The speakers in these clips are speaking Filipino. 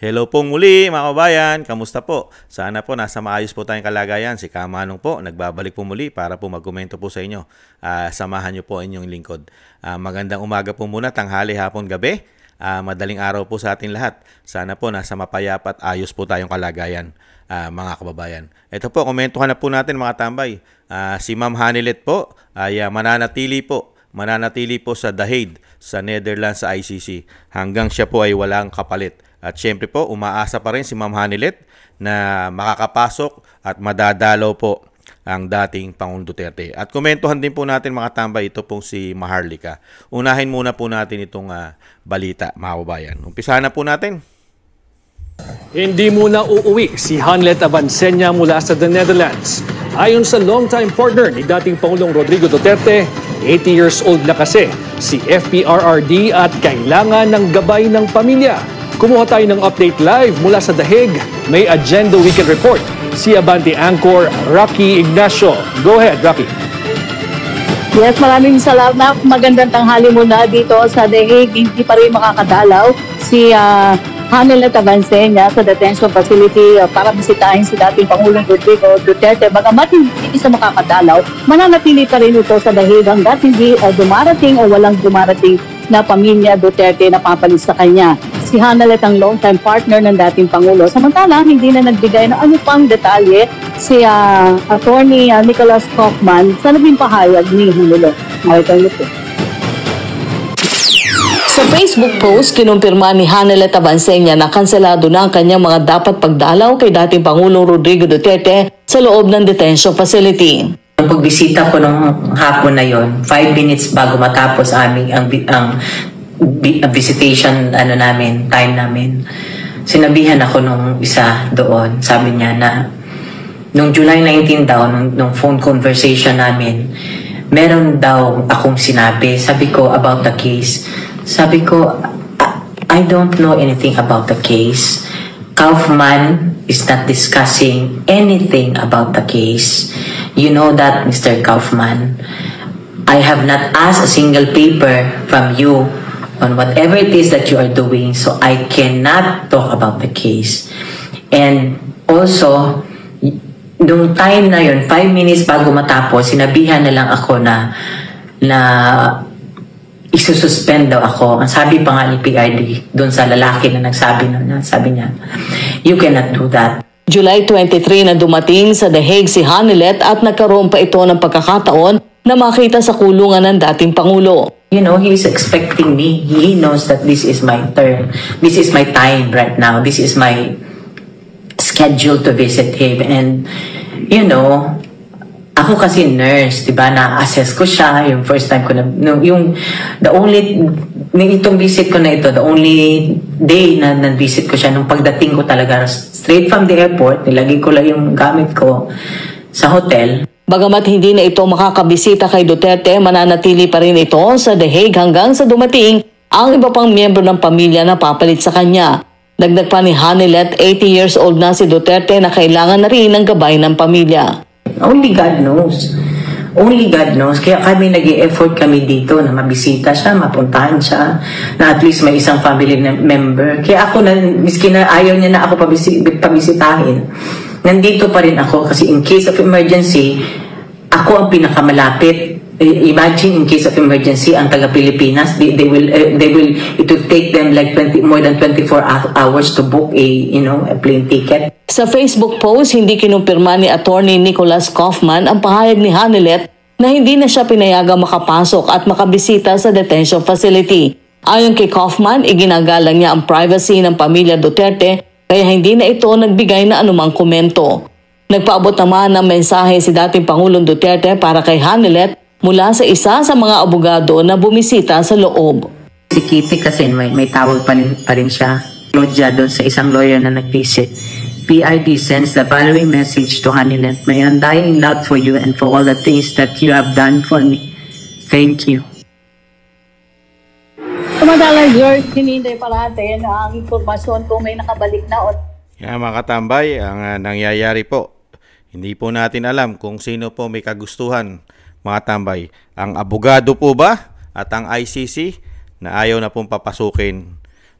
Hello pong muli mga kabayan, kamusta po? Sana po nasa maayos po tayong kalagayan. Si Kamanong po, nagbabalik po muli para po magkomento po sa inyo. Samahan niyo po inyong lingkod. Magandang umaga po muna, tanghali, hapon, gabi. Madaling araw po sa atin lahat. Sana po nasa mapayapa at ayos po tayong kalagayan, mga kababayan. Ito po, komentuhan na po natin mga tambay. Si Ma'am Hanilet po ay mananatili po sa The Hague sa Netherlands sa ICC hanggang siya po ay walang kapalit. At syempre po, umaasa pa rin si Ma'am Hanilet na makakapasok at madadalaw po ang dating Pangulong Duterte. At komentuhan din po natin mga tambay, ito pong si Maharlika. Unahin muna po natin itong balita, mga kababayan. Umpisahan na po natin. Hindi muna uuwi si Hanilet Avancenia mula sa the Netherlands. Ayon sa longtime partner ni dating Pangulong Rodrigo Duterte, 80 years old na kasi si FPRRD at kailangan ng gabay ng pamilya. Kumuha tayo ng update live mula sa The Hague. May Agenda Weekend Report si Abante anchor Rocky Ignacio. Go ahead, Rocky. Yes, maraming salamat. Magandang tanghali muna dito sa The Hague. Hindi pa rin makakadalaw si Hanilet Avancenia sa detention facility para bisitahin si dating Pangulong Rodrigo Duterte. Bagamat hindi siya makakadalaw, mananatili pa rin ito sa The Hague hanggat hindi dumarating o walang dumarating na pamilya Duterte na papalit sa kanya. Si Hanilet ang long-time partner ng dating Pangulo. Samantala, hindi na nagbigay ng ano pang detalye si Attorney Nicholas Kaufman sa naging pahayag ni Hanilet. Sa Facebook post, kinumpirma ni Hanilet Avancenia na kanselado na ang kanyang mga dapat pagdalaw kay dating Pangulong Rodrigo Duterte sa loob ng detention facility. Ang pagbisita ko nung hapon na yon, 5 minutes bago matapos ang visitation time namin, sinabihan ako nung isa doon. Sabi niya na nung July 19 daw, nung phone conversation namin, meron daw akong sinabi. Sabi ko about the case. Sabi ko, I don't know anything about the case. Kaufman is not discussing anything about the case. You know that, Mr. Kaufman. I have not asked a single paper from you on whatever it is that you are doing, so I cannot talk about the case. And also, nung time na yun, 5 minutes bago matapos, sinabihan na lang ako na isususpend daw ako. Ang sabi pa nga ni PRD, doon sa lalaki na nagsabi sabi niya, you cannot do that. July 23 na dumating sa The Hague si Hanilet at nagkaroon pa ito ng pagkakataon na makita sa kulungan ng dating Pangulo. You know, he's expecting me. He knows that this is my turn. This is my time right now. This is my schedule to visit him. And, you know, ako kasi nurse, diba, na-assess ko siya, yung first time ko na, itong visit ko na ito, the only day na visit ko siya, nung pagdating ko talaga, straight from the airport, nilagay ko lang yung gamit ko sa hotel. Bagamat hindi na ito makakabisita kay Duterte, mananatili pa rin ito sa The Hague hanggang sa dumating ang iba pang miyembro ng pamilya na papalit sa kanya. Dagdag pa ni Hanilet, 80 years old na si Duterte na kailangan na rin ng gabay ng pamilya. Only God knows. Only God knows. Kaya kami nag-i-effort kami dito na mabisita siya, mapuntahan siya, na at least may isang family member. Kaya ako, miski na ayaw niya na ako pabisitahin, nandito pa rin ako kasi in case of emergency, ako ang pinakamalapit. Imagine in case of emergency, ang taga-Pilipinas, it will take them like more than 24 hours to book a plane ticket. Sa Facebook post, hindi kinumpirma ni Attorney Nicholas Kaufman ang pahayag ni Hanilet na hindi na siya pinayagang makapasok at makabisita sa detention facility. Ayon kay Kaufman, iginagalang niya ang privacy ng pamilya Duterte kaya hindi na ito nagbigay na anumang komento. Nagpaabot naman ng mensahe si dating Pangulong Duterte para kay Hanilet mula sa isa sa mga abogado na bumisita sa loob. Si Kitty kasi may tawag pa rin siya. Lodya doon sa isang lawyer na nag-visit. PRD sends the following message to Hanilet. My undying love for you and for all the things that you have done for me. Thank you. Samantala, George, hinihintay pa natin ang informasyon kung may nakabalik na. Mga katambay, ang nangyayari po, hindi po natin alam kung sino po may kagustuhan, mga tambay. Ang abogado po ba at ang ICC na ayaw na pong papasukin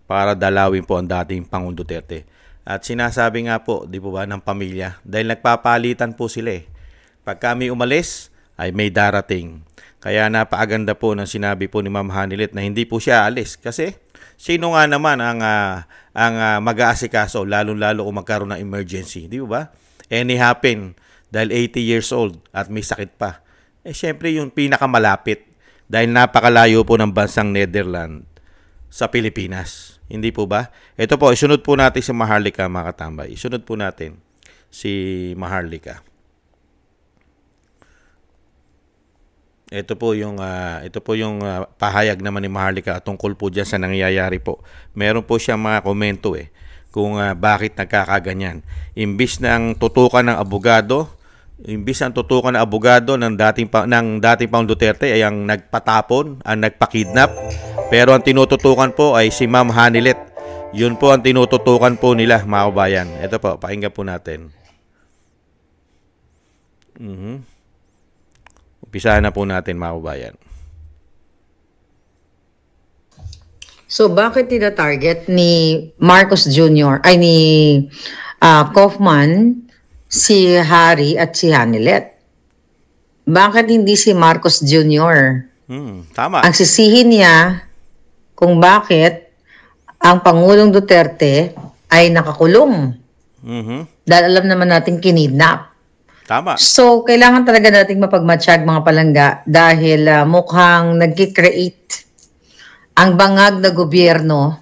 para dalawin po ang dating Pangulong Duterte. At sinasabi nga po, di po ba, ng pamilya, dahil nagpapalitan po sila eh. Pag kami umalis, ay may darating. Kaya napakaganda po ng sinabi po ni Ma'am Hanilet na hindi po siya alis. Kasi sino nga naman ang mag-aasikaso, lalo-lalo kung magkaroon ng emergency. Di ba? Any happen dahil 80 years old at may sakit pa. Eh syempre yung pinakamalapit dahil napakalayo po ng bansang Netherlands sa Pilipinas. Hindi po ba? Ito po, isunod po natin si Maharlika, mga katambay. Isunod po natin si Maharlika. Ito po yung pahayag naman ni Maharlika tungkol po diyan sa nangyayari po. Meron po siyang mga komento kung bakit nagkakaganyan. Imbis ng tutukan ng abogado ng dating Pangulong Duterte ay ang nagpatapon, ang nagpakidnap. Pero ang tinututukan po ay si Ma'am Hanilet. Yun po ang tinututukan po nila, mga kabayan. Ito po, pakinggan po natin. Umpisahan na po natin, mga kabayan. So bakit tina-target ni Marcos Jr. ay ni Kaufman si Harry at si Hanilet? Bakit hindi si Marcos Jr.? Tama. Ang sisihin niya kung bakit ang Pangulong Duterte ay nakakulong. Dahil alam naman natin kinidnap. Tama. So, kailangan talaga nating mapagmatsyag mga palangga dahil mukhang nag-create ang bangag na gobyerno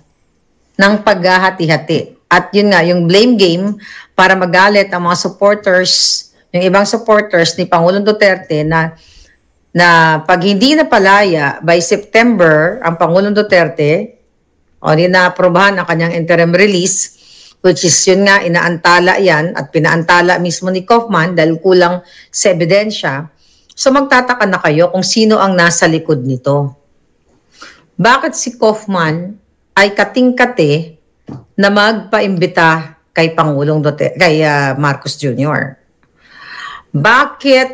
ng paghahati-hati. At yun nga, yung blame game para magalit ang mga supporters, yung ibang supporters ni Pangulong Duterte na pag hindi napalaya by September ang Pangulong Duterte o di na-aprobahan ang kanyang interim release, which is yun nga, inaantala yan at pinaantala mismo ni Kaufman dahil kulang sa ebidensya. So magtataka na kayo kung sino ang nasa likod nito. Bakit si Kaufman ay kating-kate na magpaimbita kay Pangulong Duterte, kay Marcos Jr.? Bakit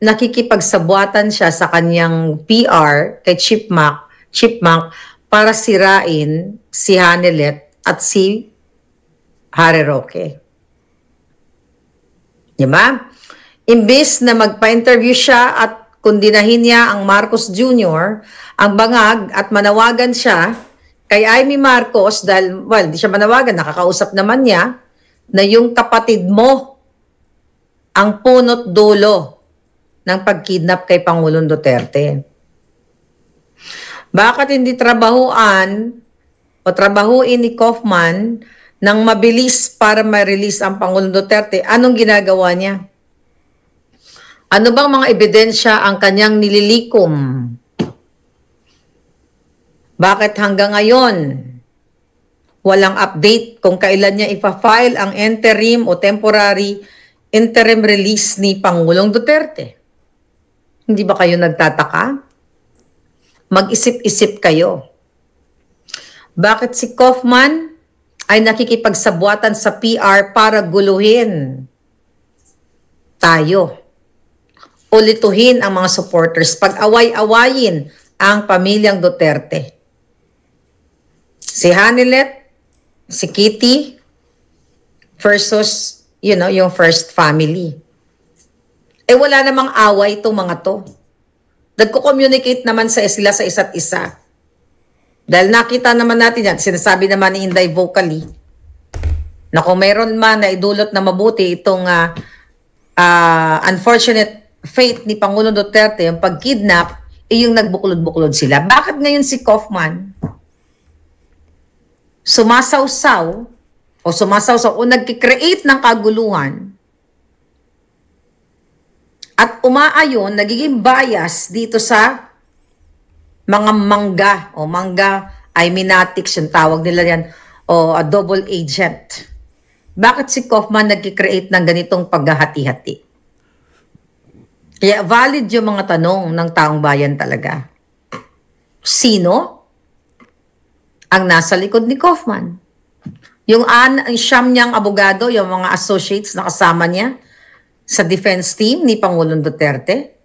nakikipagsabuatan siya sa kanyang PR kay Chipmunk para sirain si Hanilet at si Harry Roque? Diba? Imbes na magpa-interview siya at kundinahin niya ang Marcos Jr., ang bangag at manawagan siya kay Amy Marcos dahil, well, di siya manawagan, nakakausap naman niya na yung kapatid mo ang punot dulo ng pagkidnap kay Pangulong Duterte. Bakit hindi trabahuin ni Kaufman nang mabilis para ma-release ang Pangulong Duterte? Anong ginagawa niya? Ano bang mga ebidensya ang kanyang nililikom? Bakit hanggang ngayon walang update kung kailan niya ipa-file ang interim o temporary interim release ni Pangulong Duterte? Hindi ba kayo nagtataka? Mag-isip-isip kayo. Bakit si Kaufman ay nakikipagsabuatan sa PR para guluhin tayo? Ulituhin ang mga supporters, pag-away-awayin ang pamilyang Duterte. Si Hanilet, si Kitty versus, yung first family. Wala namang away itong mga to. Nagko-communicate naman sila sa isa't isa. Dahil nakita naman natin yan, sinasabi naman ni Inday vocally, na kung mayroon man na idulot na mabuti itong unfortunate fate ni Pangulong Duterte, yung pagkidnap, yung nagbuklod-buklod sila. Bakit ngayon si Kaufman sumasawsaw o nagkikreate ng kaguluhan at umaayon, nagiging bias dito sa mga mangga Illuminatics, yung tawag nila yan, o a double agent. Bakit si Kaufman nagkikreate ng ganitong paghahati-hati? Kaya valid yung mga tanong ng taong bayan talaga. Sino ang nasa likod ni Kaufman? Yung siyam niyang abogado, yung mga associates na kasama niya sa defense team ni Pangulong Duterte.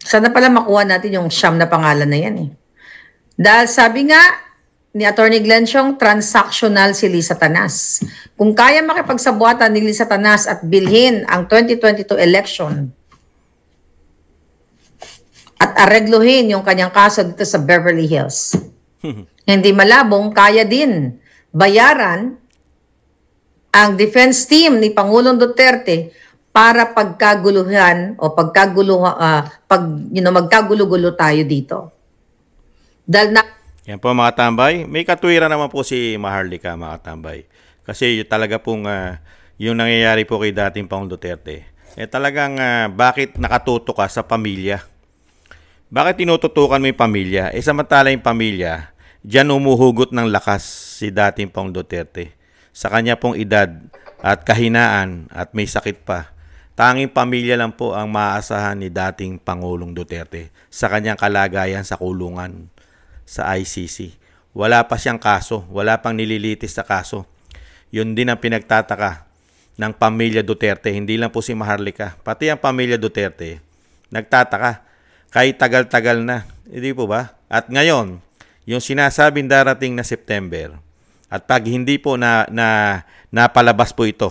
Sana pala makuha natin yung siyam na pangalan na yan eh. Dahil sabi nga ni Attorney Glensyong, transactional si Lisa Tanas. Kung kaya makipagsabuatan ni Lisa Tanas at bilhin ang 2022 election at aregluhin yung kanyang kaso dito sa Beverly Hills, hindi malabong kaya din bayaran ang defense team ni Pangulong Duterte para pagkaguluhan o magkagulo-gulo tayo dito. Dahil na Yan po mga tambay. May katuwiran naman po si Maharlika mga tambay. Kasi talaga pong yung nangyayari po kay dating Pangulong Duterte, talagang bakit nakatuto ka sa pamilya? Bakit tinututukan mo yung pamilya? Samantala yung pamilya, diyan umuhugot ng lakas si dating Pangulong Duterte. Sa kanya pong edad at kahinaan at may sakit pa. Tanging pamilya lang po ang maaasahan ni dating Pangulong Duterte sa kanyang kalagayan sa kulungan sa ICC. Wala pa siyang kaso, wala pang nililitis sa kaso. Yun din ang pinagtataka ng pamilya Duterte, hindi lang po si Maharlika, pati ang pamilya Duterte, nagtataka, kahit tagal-tagal na, hindi po ba? At ngayon, yung sinasabing darating na September, at pag hindi po napalabas po ito,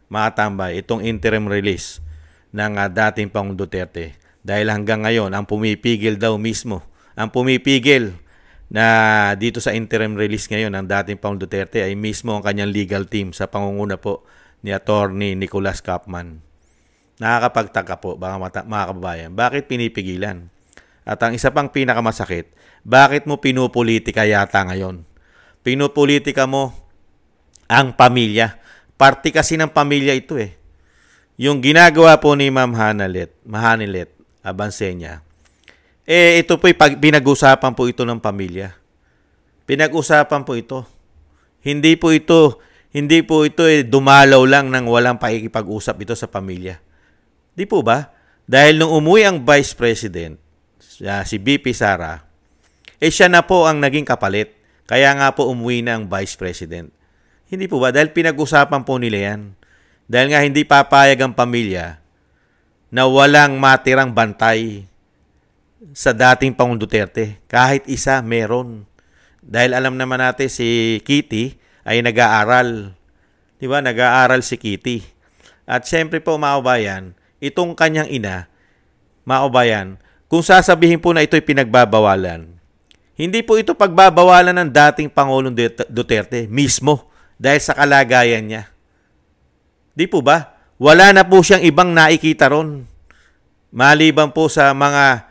mga tambay, itong interim release ng dating Pangulong Duterte, dahil hanggang ngayon, ang pumipigil daw mismo, ang pumipigil na dito sa interim release ngayon ng dating Pangulong Duterte ay mismo ang kanyang legal team sa pangunguna po ni Attorney Nicolas Kaufman. Nakakapagtaka po mga kababayan, bakit pinipigilan? At ang isa pang pinakamasakit, bakit mo pinupolitika yata ngayon? Pinupolitika mo ang pamilya. Party kasi ng pamilya ito eh. Yung ginagawa po ni Ma'am Hanilet Abansenya, ito po pinag-usapan po ito ng pamilya. Pinag-usapan po ito. Hindi po ito dumalaw lang ng walang pakikipag-usap ito sa pamilya. Di po ba? Dahil nung umuwi ang Vice President, si BP Sara, siya na po ang naging kapalit. Kaya nga po umuwi na ang Vice President. Hindi po ba? Dahil pinag-usapan po nila yan. Dahil nga hindi papayag ang pamilya na walang matirang bantay sa dating Pangulong Duterte. Kahit isa, meron. Dahil alam naman natin si Kitty ay nag-aaral. Di ba? Nag-aaral si Kitty. At siyempre po, mga kabayan, itong kanyang ina, mga kabayan, kung sasabihin po na ito'y pinagbabawalan, hindi po ito pagbabawalan ng dating Pangulong Duterte mismo dahil sa kalagayan niya. Di po ba? Wala na po siyang ibang nakikita ron. Maliban po sa mga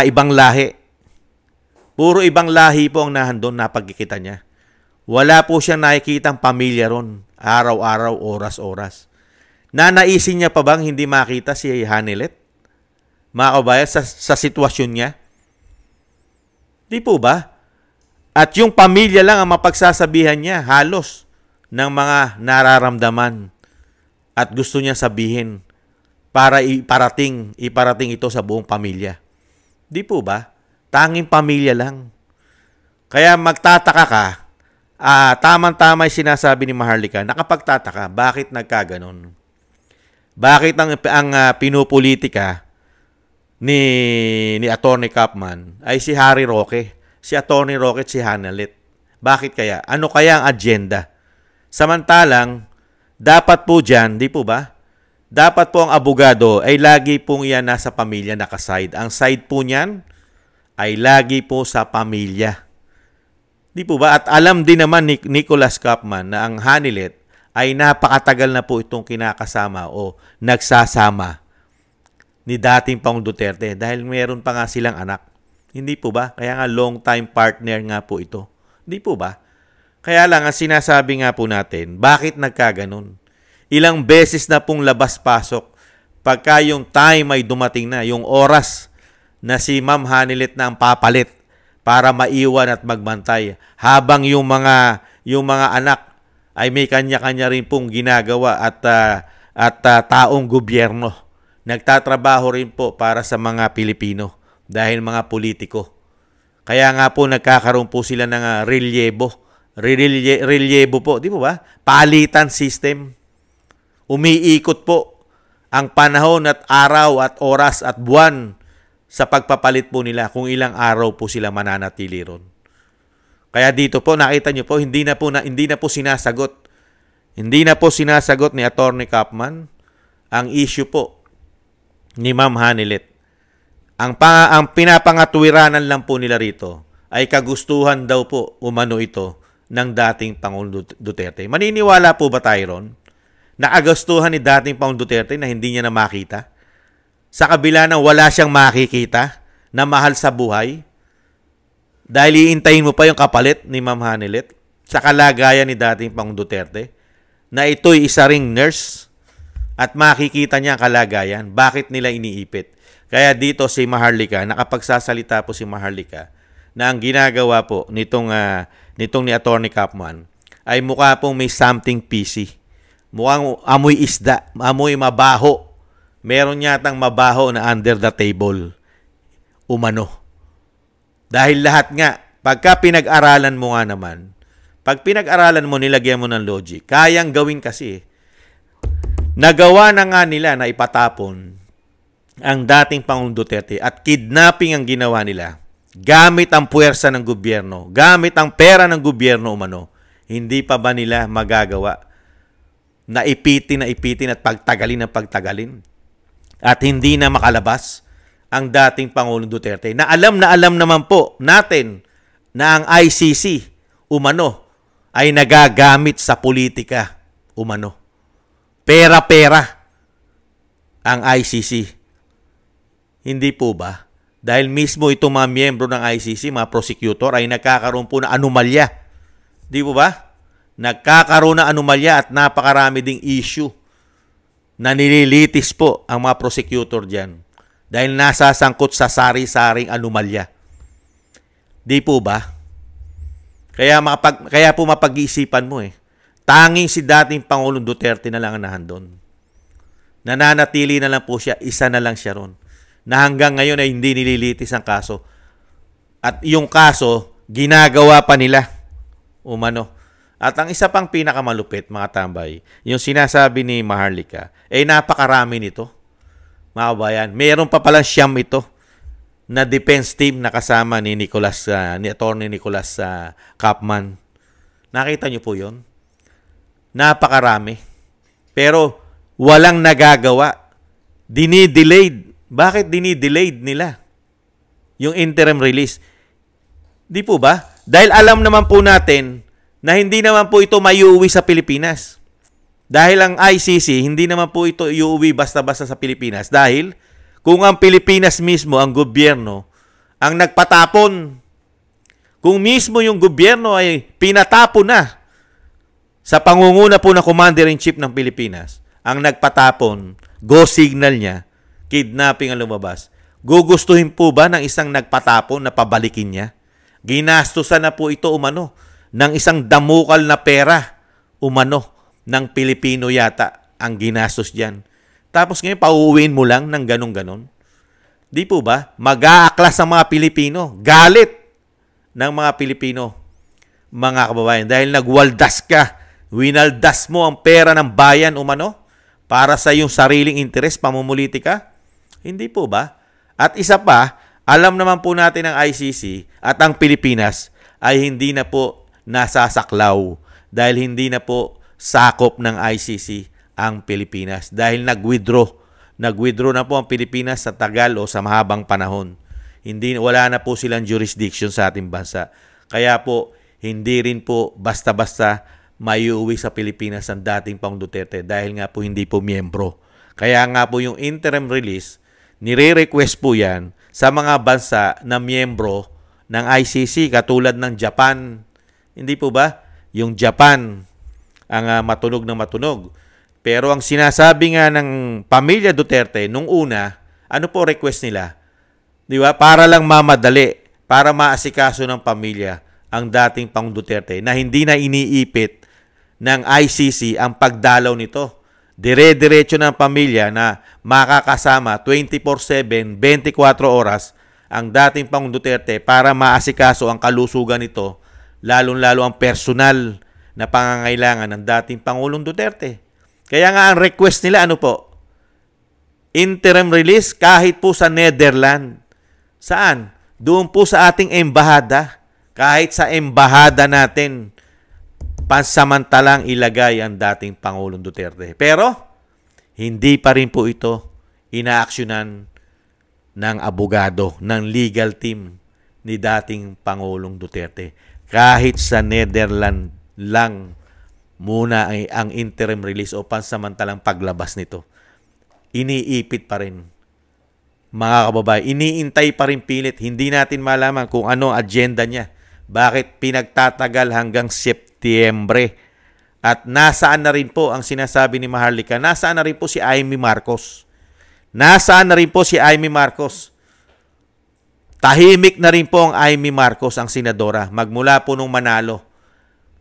ibang lahi. Puro ibang lahi po ang nahandon, napagkikita niya. Wala po siyang nakikitang pamilya ron, araw-araw, oras-oras. Nanaisin niya pa bang hindi makita si Hanilet? Mga kabayan, sa sitwasyon niya? Di po ba? At yung pamilya lang ang mapagsasabihan niya, halos, ng mga nararamdaman at gusto niya sabihin para iparating ito sa buong pamilya. Di po ba? Tanging pamilya lang. Kaya magtataka ka, tamang-tama yung sinasabi ni Maharlika, nakapagtataka, bakit nagkaganon? Bakit ang pinupolitika ni Attorney Kaufman ay si Harry Roque, si Attorney Roque at si Hanilet? Bakit kaya? Ano kaya ang agenda? Samantalang, dapat po dyan, di po ba? Dapat po ang abogado ay lagi pong yan nasa pamilya nakaside. Ang side po niyan ay lagi po sa pamilya. Di po ba? At alam din naman ni Nicolas Kaufman na ang Hanilet ay napakatagal na po itong kinakasama o nagsasama ni dating Pangulong Duterte dahil meron pa nga silang anak. Hindi po ba? Kaya nga long time partner nga po ito. Hindi po ba? Kaya lang ang sinasabi nga po natin, bakit nagkaganon? Ilang beses na pong labas-pasok pagka yung time ay dumating na, yung oras na si Ma'am Hanilet na ang papalit para maiwan at magbantay habang yung mga anak ay may kanya-kanya rin pong ginagawa at taong gobyerno. Nagtatrabaho rin po para sa mga Pilipino dahil mga politiko. Kaya nga po nagkakaroon po sila ng relyebo po, di po ba? Palitan system. Umiikot po ang panahon at araw at oras at buwan sa pagpapalit po nila kung ilang araw po sila mananatili ron. Kaya dito po, nakita nyo po, hindi na po sinasagot. Hindi na po sinasagot ni Attorney Kaufman ang issue po ni Ma'am Hanilet. Ang pinapangatwiranan lang po nila rito ay kagustuhan daw po umano ito ng dating Pangulong Duterte. Maniniwala po ba tayo ron? Nakagustuhan ni dating Pangulong Duterte na hindi niya na makita? Sa kabila ng wala siyang makikita na mahal sa buhay? Dahil iintayin mo pa yung kapalit ni Ma'am Hanilet sa kalagayan ni dating Pangulong Duterte na ito'y isa ring nurse at makikita niya ang kalagayan. Bakit nila iniipit? Kaya dito si Maharlika, nakapagsasalita po si Maharlika na ang ginagawa po nitong ni Attorney Kaufman ay mukha pong may something fishy. Mukhang amoy isda, amoy mabaho. Meron yatang mabaho na under the table. Umano. Dahil lahat nga, pagka pinag-aralan mo nga naman, pag pinag-aralan mo, nilagyan mo ng logic, kayang gawin kasi. Nagawa na nga nila na ipatapon ang dating Pangulong Duterte at kidnapping ang ginawa nila gamit ang puwersa ng gobyerno, gamit ang pera ng gobyerno umano. Hindi pa ba nila magagawa na ipitin at pagtagalin at hindi na makalabas ang dating Pangulong Duterte na alam naman po natin na ang ICC umano ay nagagamit sa politika umano. Pera-pera ang ICC. Hindi po ba? Dahil mismo itong mga miyembro ng ICC, mga prosecutor, ay nagkakaroon po ng anomalya. Di po ba? Nagkakaroon ng anomalya at napakarami ding issue na nililitis po ang mga prosecutor dyan. Dahil nasasangkot sa sari-saring anomalya. Di po ba? Kaya po mapag-iisipan mo eh. Tanging si dating Pangulong Duterte na lang ang nahandon. Nananatili na lang po siya, isa na lang siya ron. Na hanggang ngayon ay hindi nililitis ang kaso. At yung kaso, ginagawa pa nila. Umano. At ang isa pang pinakamalupit, mga tambay, yung sinasabi ni Maharlika, napakarami nito. Mga kabayan, mayroon pa palang siyam ito na defense team na kasama ni Attorney Nicolas Kaufman. Nakita niyo po yun? Napakarami. Pero walang nagagawa. Dinidelayed. Bakit dinidelayed nila yung interim release? Di po ba? Dahil alam naman po natin na hindi naman po ito maiuwi sa Pilipinas. Dahil ang ICC, hindi naman po ito iuwi basta-basta sa Pilipinas. Dahil kung ang Pilipinas mismo, ang gobyerno, ang nagpatapon, kung mismo yung gobyerno ay pinatapon na sa pangunguna po ng Commander-in-Chief ng Pilipinas, ang nagpatapon, go signal niya, kidnapping ang lumabas, gugustuhin po ba ng isang nagpatapon na pabalikin niya? Ginastusan na po ito umano ng isang damukal na pera umano ng Pilipino yata ang ginastos dyan. Tapos ngayon, pauuwiin mo lang ng ganun-ganon. Di po ba? Mag-aaklas ang mga Pilipino. Galit ng mga Pilipino, mga kababayan. Dahil nagwaldas ka. Winaldas mo ang pera ng bayan umano para sa iyong sariling interes, pamumulitika. Hindi po ba? At isa pa, alam naman po natin ang ICC at ang Pilipinas ay hindi na po nasasaklaw dahil hindi na po sakop ng ICC ang Pilipinas dahil nag-withdraw na po ang Pilipinas sa tagal o sa mahabang panahon. Wala na po silang jurisdiction sa ating bansa. Kaya po hindi rin po basta-basta maiuwi sa Pilipinas ang dating Pangulong Duterte dahil nga po hindi po miyembro. Kaya nga po yung interim release, nire-request po yan sa mga bansa na miyembro ng ICC katulad ng Japan. Hindi po ba? Yung Japan ang matunog na matunog. Pero ang sinasabi nga ng pamilya Duterte nung una, ano po request nila? Di ba? Para lang mamadali, para maasikaso ng pamilya ang dating Pangulong Duterte na hindi na iniipit ng ICC ang pagdalaw nito. Dire-diretso ng pamilya na makakasama 24/7, 24 oras ang dating Pangulong Duterte para maasikaso ang kalusugan nito, lalong-lalo ang personal na pangangailangan ng dating Pangulong Duterte. Kaya nga ang request nila ano po? Interim release kahit po sa Netherlands. Saan? Doon po sa ating embahada Kahit sa embahada natin, pansamantalang ilagay ang dating Pangulong Duterte. Pero, hindi pa rin po ito inaaksyonan ng abogado, ng legal team ni dating Pangulong Duterte. Kahit sa Netherlands lang muna ay ang interim release o pansamantalang paglabas nito. Iniipit pa rin. Mga kababayan, iniintay pa rin pilit. Hindi natin malaman kung ano agenda niya. Bakit pinagtatagal hanggang Setyembre? At nasaan na rin po ang sinasabi ni Maharlika? Nasaan na rin po si Amy Marcos? Nasaan na rin po si Amy Marcos? Tahimik na rin po ang Amy Marcos, ang senadora, magmula po nung manalo.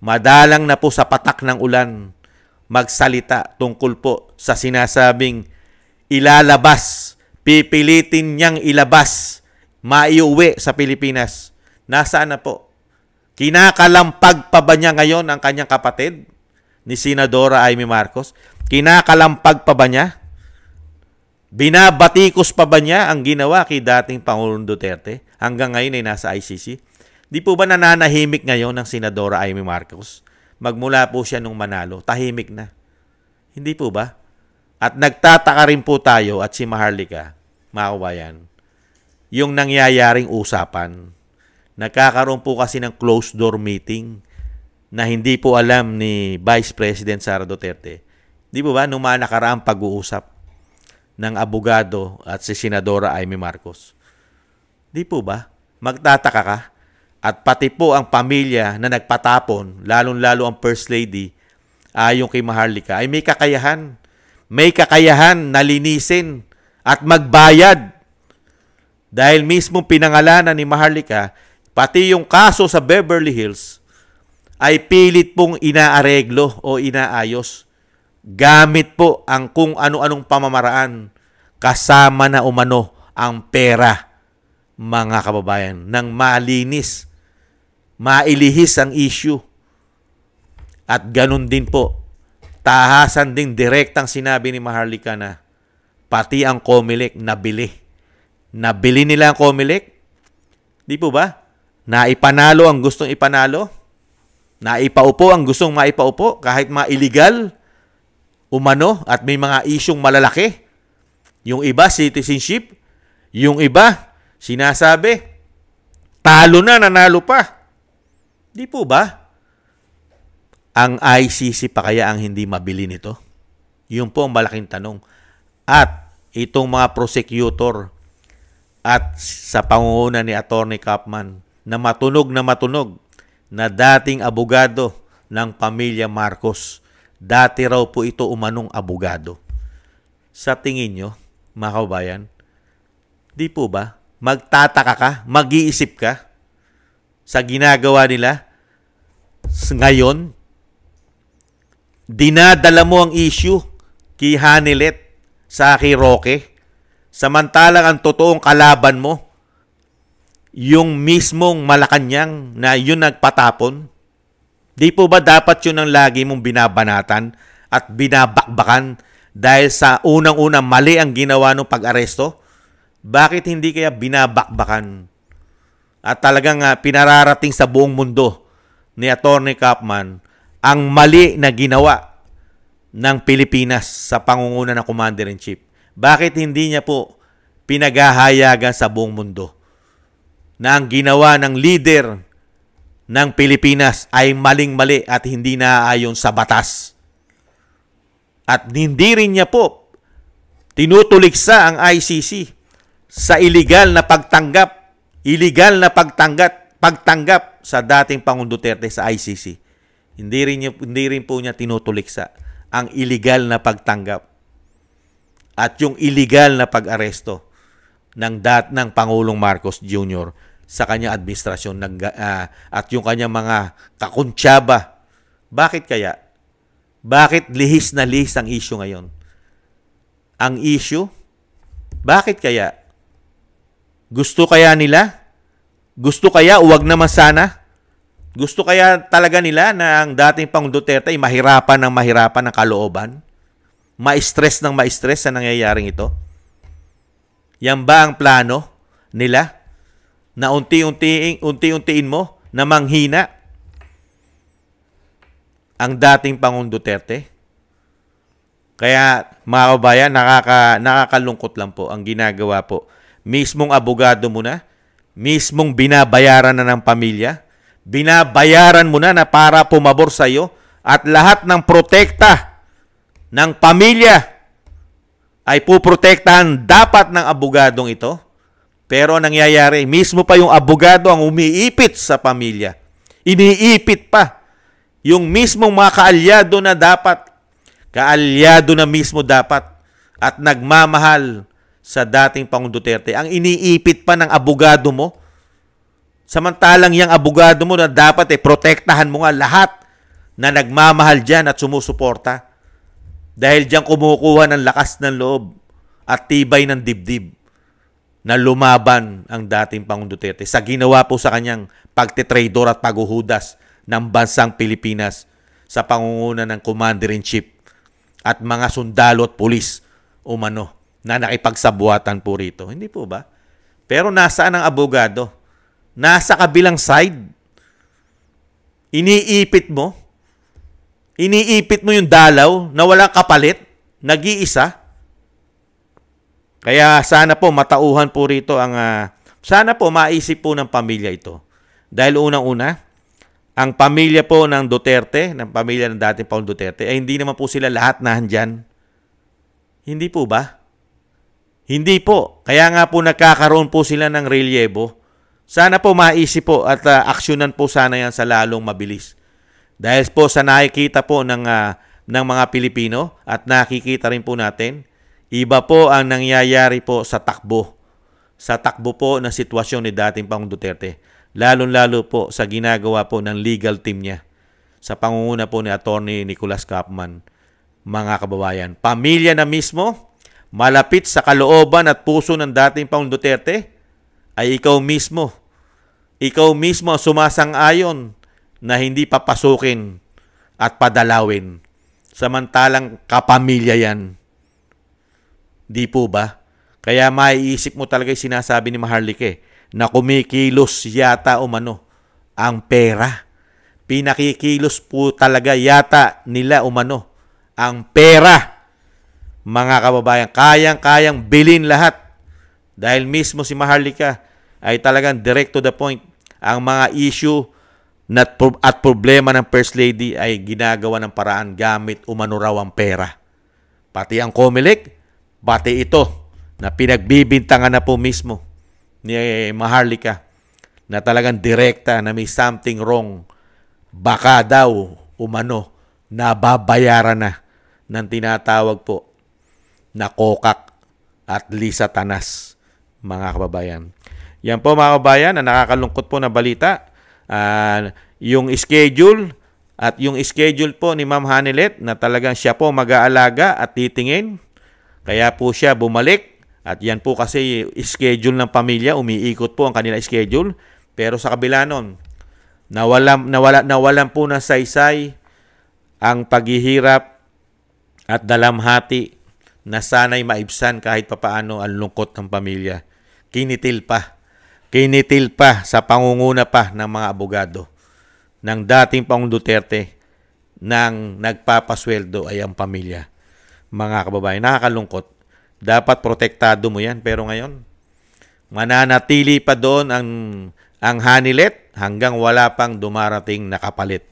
Madalang na po sa patak ng ulan magsalita tungkol po sa sinasabing ilalabas, pipilitin niyang ilabas, maiuwi sa Pilipinas. Nasaan na po? Kinakalampag pa ba niya ngayon ang kanyang kapatid ni Senadora Amy Marcos? Kinakalampag pa ba niya? Binabatikos pa ba niya ang ginawa kay dating Pangulong Duterte? Hanggang ngayon ay nasa ICC. Di po ba nananahimik ngayon ang Senadora Amy Marcos? Magmula po siya nung manalo, tahimik na. Hindi po ba? At nagtataka rin po tayo at si Maharlika, mga kabayan, yung nangyayaring usapan. Nagkakaroon po kasi ng closed door meeting na hindi po alam ni Vice President Sara Duterte. Di po ba? Nung mga nakaraang pag-uusap ng abogado at si Senadora Amy Marcos. Di po ba? Magtataka ka? At pati po ang pamilya na nagpatapon, lalong-lalo ang First Lady, ayon kay Maharlika, ay may kakayahan. May kakayahan na linisin at magbayad. Dahil mismo pinangalanan ni Maharlika, pati yung kaso sa Beverly Hills, ay pilit pong inaareglo o inaayos. Gamit po ang kung ano-anong pamamaraan, kasama na umano ang pera, mga kababayan, ng malinis, mailihis ang issue. At ganun din po, tahasan din direktang sinabi ni Maharlika na pati ang COMELEC nabili. Nabili nila ang COMELEC? Di po ba? Naipanalo ang gustong ipanalo? Naipaupo ang gustong maipaupo kahit mga illegal, umano, at may mga isyong malalaki. Yung iba, citizenship. Yung iba, sinasabi, talo na, nanalo pa. Di po ba? Ang ICC pa kaya ang hindi mabili nito? Yun po ang malaking tanong. At itong mga prosecutor at sa pangunguna ni Attorney Kaufman na matunog na dating abogado ng pamilya Marcos. Dati raw po ito umanong abogado. Sa tingin nyo, mga kabayan, di po ba? Magtataka ka, mag-iisip ka sa ginagawa nila ngayon. Dinadala mo ang issue kay Hanelet sa kay Roque. Samantalang ang totoong kalaban mo, yung mismong Malacanang na yun nagpatapon. Di po ba dapat yun ang lagi mong binabanatan at binabakbakan dahil sa unang-unang mali ang ginawa ng pag-aresto? Bakit hindi kaya binabakbakan at talagang pinararating sa buong mundo ni Attorney Kaufman ang mali na ginawa ng Pilipinas sa pangunguna ng Commander-in-Chief? Bakit hindi niya po pinaghahayagan sa buong mundo na ang ginawa ng leader ng Pilipinas ay maling-mali at hindi naaayon sa batas? At hindi rin niya po tinutuliksa ang ICC sa illegal na pagtanggap sa dating Pangulong Duterte sa ICC. Hindi rin po niya tinutuliksa ang illegal na pagtanggap at yung illegal na pag-aresto ng Pangulong Marcos Jr. sa kanyang administrasyon at yung kanyang mga kakuntsaba. Bakit kaya? Bakit lihis na lihis ang issue ngayon? Ang issue? Bakit kaya? Gusto kaya nila? Gusto kaya uwag naman sana? Gusto kaya talaga nila na ang dating Pangulong Duterte ay mahirapan ng kalooban? Ma-stress ng ma-stress sa nangyayaring ito? Yan ba ang plano nila? Na unti-untiin mo na manghina ang dating Pangulong Duterte. Kaya mga kababayan, nakakalungkot lang po ang ginagawa po. Mismong abogado mo na, mismong binabayaran na ng pamilya, binabayaran mo na para pumabor sa iyo at lahat ng protekta ng pamilya ay puprotektahan dapat ng abogadong ito. Pero nangyayari, mismo pa yung abogado ang umiipit sa pamilya. Iniipit pa yung mismong mga kaalyado na dapat, kaalyado na mismo dapat at nagmamahal sa dating Pangulong Duterte. Ang iniipit pa ng abogado mo, samantalang yung abogado mo na dapat protektahan mo nga lahat na nagmamahal dyan at sumusuporta. Dahil dyan kumukuha ng lakas ng loob at tibay ng dibdib na lumaban ang dating Pangulong Duterte sa ginawa po sa kanyang pagtitraidor at paghuhudas ng bansang Pilipinas sa pangunguna ng Commander-in-Chief at mga sundalo at pulis umano na nakipagsabuatan po rito. Hindi po ba? Pero nasaan ang abogado? Nasa kabilang side. Iniipit mo. Iniipit mo yung dalaw na walang kapalit. Nag-iisa. Kaya sana po matauhan po rito sana po maisip po ng pamilya ito. Dahil unang-una, ang pamilya po ng Duterte, ng pamilya ng dating Pangulong Duterte, ay hindi naman po sila lahat nahandyan. Hindi po ba? Hindi po. Kaya nga po nagkakaroon po sila ng relyebo. Sana po maisip po at aksyonan po sana yan sa lalong mabilis. Dahil po sa nakikita po ng mga Pilipino at nakikita rin po natin, iba po ang nangyayari po sa takbo. Sa takbo po ng sitwasyon ni dating Pangulong Duterte. Lalo-lalo po sa ginagawa po ng legal team niya. Sa pangunguna po ni Atty. Nicolas Kaufman. Mga kababayan, pamilya na mismo, malapit sa kalooban at puso ng dating Pangulong Duterte, ay ikaw mismo. Ikaw mismo ang sumasang-ayon na hindi papasukin at padalawin. Samantalang kapamilya yan. Di po ba? Kaya maiisip mo talaga yung sinasabi ni Maharlike na kumikilos yata umano ang pera. Pinakikilos po talaga yata nila umano ang pera. Mga kababayan, kayang-kayang bilhin lahat. Dahil mismo si Maharlika ay talagang direct to the point. Ang mga issue at problema ng First Lady ay ginagawa ng paraan gamit umano raw ang pera. Pati ang COMELEC, pati ito na pinagbibintangan na po mismo ni Maharlika na talagang direkta na may something wrong. Baka daw umano nababayaran na ng tinatawag po na kokak at Lisa Tanas, mga kababayan. Yan po mga kababayan, na nakakalungkot po na balita. Yung schedule po ni Ma'am Hanelet na talagang siya po mag-aalaga at titingin. Kaya po siya bumalik. At yan po kasi schedule ng pamilya, umiikot po ang kanila schedule. Pero sa kabila nun, nawalan po ng saysay ang paghihirap at dalamhati na sana'y maibsan kahit papaano ang lungkot ng pamilya. Kinitil pa sa pangunguna pa ng mga abogado ng dating Pangulong Duterte nang nagpapasweldo ay ang pamilya. Mga kababayan, nakakalungkot. Dapat protektado mo yan. Pero ngayon, mananatili pa doon ang Hanelet hanggang wala pang dumarating na kapalit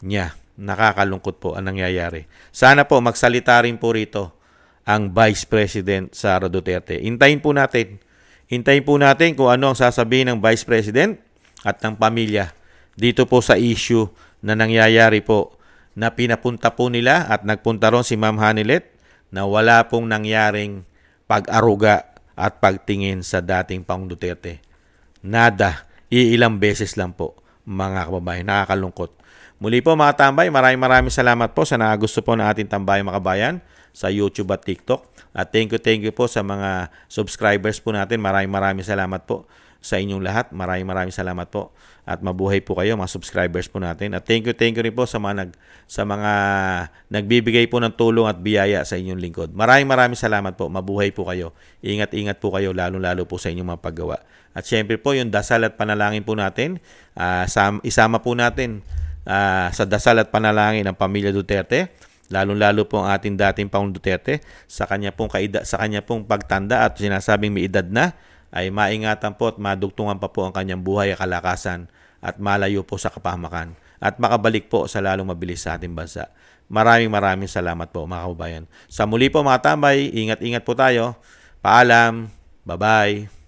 niya. Nakakalungkot po ang nangyayari. Sana po magsalita rin po rito ang Vice President Sara Duterte. Hintayin po natin kung ano ang sasabihin ng Vice President at ng pamilya dito po sa issue na nangyayari po na pinapunta po nila at nagpunta ron si Ma'am Hanelet na wala pong nangyaring pag-aruga at pagtingin sa dating Pangulong Duterte. Nada, iilang beses lang po, mga kababayan. Nakakalungkot. Muli po mga tambay, maraming salamat po sa nakagusto po ng ating tambay mga kababayan sa YouTube at TikTok. At thank you po sa mga subscribers po natin. Maraming salamat po. sa inyong lahat. Maraming salamat po. At mabuhay po kayo mga subscribers po natin. At thank you rin po sa mga nagbibigay po ng tulong at biyaya sa inyong lingkod. Maraming salamat po. Mabuhay po kayo. Ingat po kayo lalo po sa inyong mga paggawa. At syempre po yung dasal at panalangin po natin, isama po natin sa dasal at panalangin ng pamilya Duterte. Lalo po ang ating dating Pangulong Duterte sa kanya pong pagtanda at sinasabing may edad na, ay maingatan po at madugtungan pa po ang kanyang buhay at kalakasan at malayo po sa kapahamakan at makabalik po sa lalong mabilis sa ating bansa. Maraming salamat po mga kababayan. Sa muli po mga tambay, ingat po tayo. Paalam. Bye-bye.